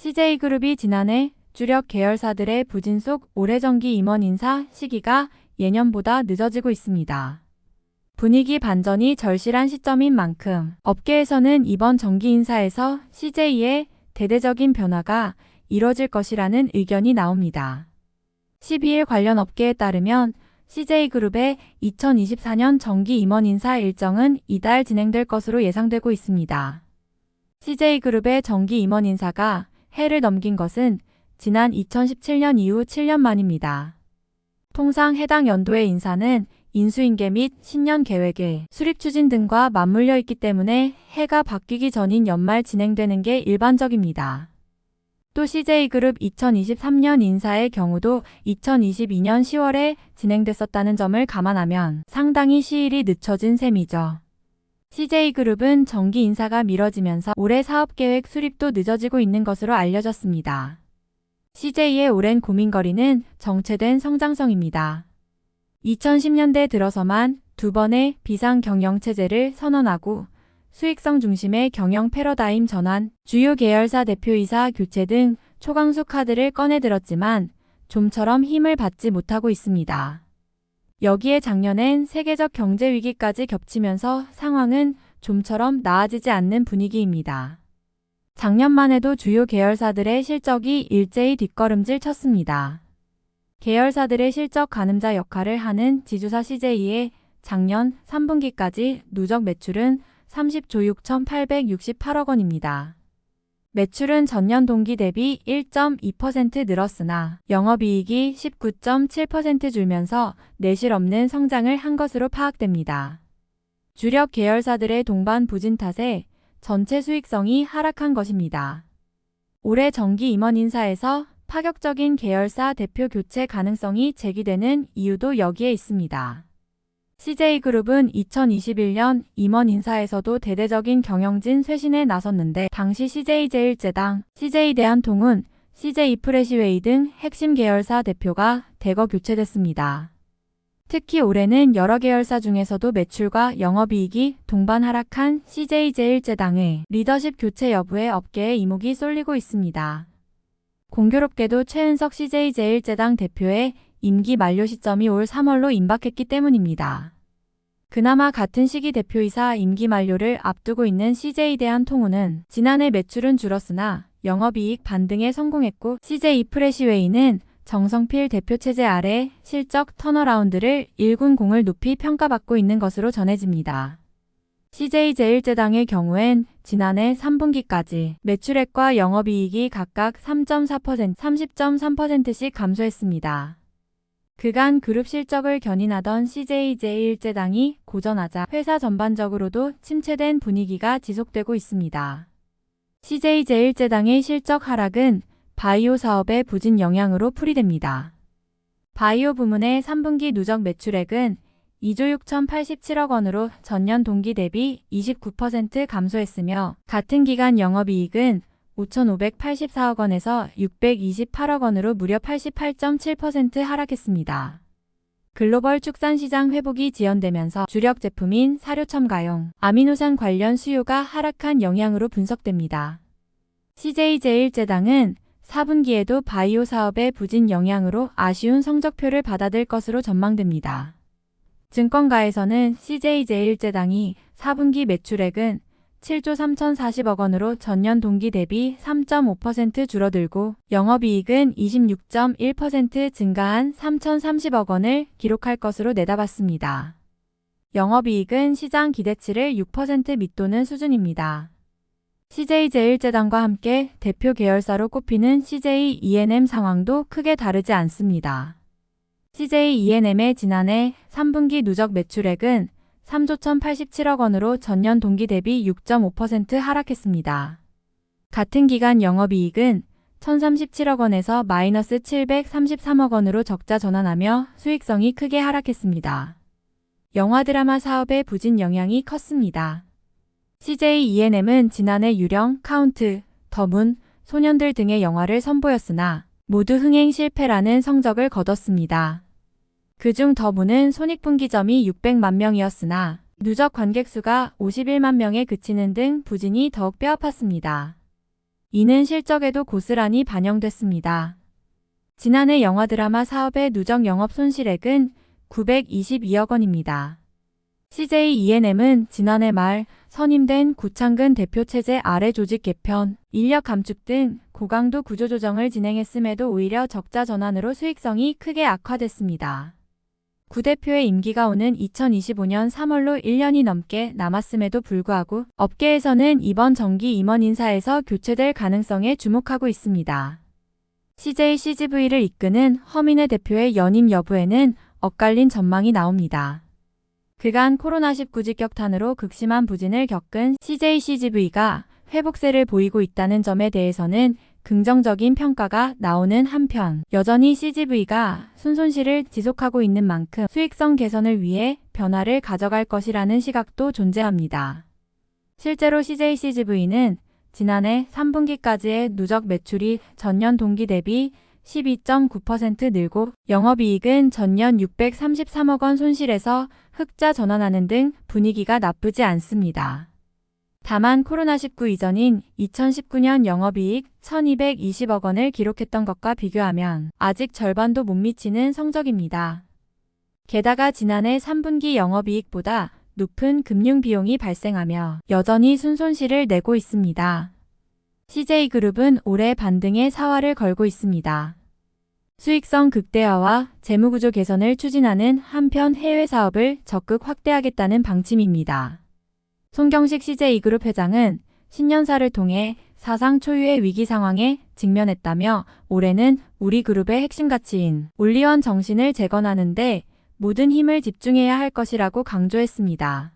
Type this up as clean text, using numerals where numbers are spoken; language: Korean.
CJ그룹이 지난해 주력 계열사들의 부진 속 올해 정기 임원 인사 시기가 예년보다 늦어지고 있습니다. 분위기 반전이 절실한 시점인 만큼 업계에서는 이번 정기 인사에서 CJ의 대대적인 변화가 이뤄질 것이라는 의견이 나옵니다. 12일 관련 업계에 따르면 CJ그룹의 2024년 정기 임원 인사 일정은 이달 진행될 것으로 예상되고 있습니다. CJ그룹의 정기 임원 인사가 해를 넘긴 것은 지난 2017년 이후 7년 만입니다. 통상 해당 연도의 인사는 인수인계 및 신년 계획의 수립 추진 등과 맞물려 있기 때문에 해가 바뀌기 전인 연말 진행되는 게 일반적입니다. 또 CJ그룹 2023년 인사의 경우도 2022년 10월에 진행됐었다는 점을 감안하면 상당히 시일이 늦춰진 셈이죠. CJ그룹은 정기 인사가 미뤄지면서 올해 사업계획 수립도 늦어지고 있는 것으로 알려졌습니다. CJ의 오랜 고민거리는 정체된 성장성입니다. 2010년대 들어서만 두 번의 비상경영체제를 선언하고 수익성 중심의 경영 패러다임 전환, 주요 계열사 대표이사 교체 등 초강수 카드를 꺼내들었지만 좀처럼 힘을 받지 못하고 있습니다. 여기에 작년엔 세계적 경제 위기까지 겹치면서 상황은 좀처럼 나아지지 않는 분위기입니다. 작년만 해도 주요 계열사들의 실적이 일제히 뒷걸음질 쳤습니다. 계열사들의 실적 가늠자 역할을 하는 지주사 CJ의 작년 3분기까지 누적 매출은 30조 6,868억 원입니다. 매출은 전년 동기 대비 1.2% 늘었으나 영업이익이 19.7% 줄면서 내실 없는 성장을 한 것으로 파악됩니다. 주력 계열사들의 동반 부진 탓에 전체 수익성이 하락한 것입니다. 올해 정기 임원 인사에서 파격적인 계열사 대표 교체 가능성이 제기되는 이유도 여기에 있습니다. CJ그룹은 2021년 임원 인사에서도 대대적인 경영진 쇄신에 나섰는데 당시 CJ제일제당, CJ대한통운, CJ프레시웨이 등 핵심 계열사 대표가 대거 교체됐습니다. 특히 올해는 여러 계열사 중에서도 매출과 영업이익이 동반 하락한 CJ제일제당의 리더십 교체 여부에 업계의 이목이 쏠리고 있습니다. 공교롭게도 최은석 CJ제일제당 대표의 임기 만료 시점이 올 3월로 임박했기 때문입니다. 그나마 같은 시기 대표이사 임기 만료를 앞두고 있는 CJ대한통운은 지난해 매출은 줄었으나 영업이익 반등에 성공했고 CJ프레시웨이는 정성필 대표 체제 아래 실적 턴어라운드를 일군공을 높이 평가받고 있는 것으로 전해집니다. CJ제일제당의 경우엔 지난해 3분기까지 매출액과 영업이익이 각각 3.4%, 30.3%씩 감소했습니다. 그간 그룹 실적을 견인하던 CJ제일제당이 고전하자 회사 전반적으로도 침체된 분위기가 지속되고 있습니다. CJ제일제당의 실적 하락은 바이오 사업의 부진 영향으로 풀이됩니다. 바이오 부문의 3분기 누적 매출액은 2조 6,087억 원으로 전년 동기 대비 29% 감소했으며 같은 기간 영업이익은 5,584억 원에서 628억 원으로 무려 88.7% 하락했습니다. 글로벌 축산시장 회복이 지연되면서 주력 제품인 사료 첨가용, 아미노산 관련 수요가 하락한 영향으로 분석됩니다. CJ제일제당은 4분기에도 바이오 사업의 부진 영향으로 아쉬운 성적표를 받아들 것으로 전망됩니다. 증권가에서는 CJ제일제당이 4분기 매출액은 7조 3,040억 원으로 전년 동기 대비 3.5% 줄어들고 영업이익은 26.1% 증가한 3,030억 원을 기록할 것으로 내다봤습니다. 영업이익은 시장 기대치를 6% 밑도는 수준입니다. CJ제일제당과 함께 대표 계열사로 꼽히는 CJ E&M 상황도 크게 다르지 않습니다. CJ E&M의 지난해 3분기 누적 매출액은 3조 1,087억 원으로 전년 동기 대비 6.5% 하락했습니다. 같은 기간 영업이익은 1,037억 원에서 마이너스 733억 원으로 적자 전환하며 수익성이 크게 하락했습니다. 영화 드라마 사업의 부진 영향이 컸습니다. CJ E&M은 지난해 유령, 카운트, 더문, 소년들 등의 영화를 선보였으나 모두 흥행 실패라는 성적을 거뒀습니다. 그중 더문은 손익분기점이 600만 명이었으나 누적 관객수가 51만 명에 그치는 등 부진이 더욱 뼈아팠습니다. 이는 실적에도 고스란히 반영됐습니다. 지난해 영화 드라마 사업의 누적 영업 손실액은 922억 원입니다. CJ E&M은 지난해 말 선임된 구창근 대표 체제 아래 조직 개편, 인력 감축 등 고강도 구조조정을 진행했음에도 오히려 적자 전환으로 수익성이 크게 악화됐습니다. 구 대표의 임기가 오는 2025년 3월로 1년이 넘게 남았음에도 불구하고 업계에서는 이번 정기 임원 인사에서 교체될 가능성에 주목하고 있습니다. CJ-CGV를 이끄는 허민회 대표의 연임 여부에는 엇갈린 전망이 나옵니다. 그간 코로나19 직격탄으로 극심한 부진을 겪은 CJ-CGV가 회복세를 보이고 있다는 점에 대해서는 긍정적인 평가가 나오는 한편 여전히 CGV가 순손실을 지속하고 있는 만큼 수익성 개선을 위해 변화를 가져갈 것이라는 시각도 존재합니다. 실제로 CJ-CGV는 지난해 3분기까지의 누적 매출이 전년 동기 대비 12.9% 늘고 영업이익은 전년 633억 원 손실에서 흑자 전환하는 등 분위기가 나쁘지 않습니다. 다만 코로나19 이전인 2019년 영업이익 1220억 원을 기록했던 것과 비교하면 아직 절반도 못 미치는 성적입니다. 게다가 지난해 3분기 영업이익보다 높은 금융 비용이 발생하며 여전히 순손실을 내고 있습니다. CJ그룹은 올해 반등의 사활을 걸고 있습니다. 수익성 극대화와 재무구조 개선을 추진하는 한편 해외 사업을 적극 확대하겠다는 방침입니다. 손경식 CJ그룹 회장은 신년사를 통해 사상 초유의 위기 상황에 직면했다며 올해는 우리 그룹의 핵심 가치인 올리원 정신을 재건하는 데 모든 힘을 집중해야 할 것이라고 강조했습니다.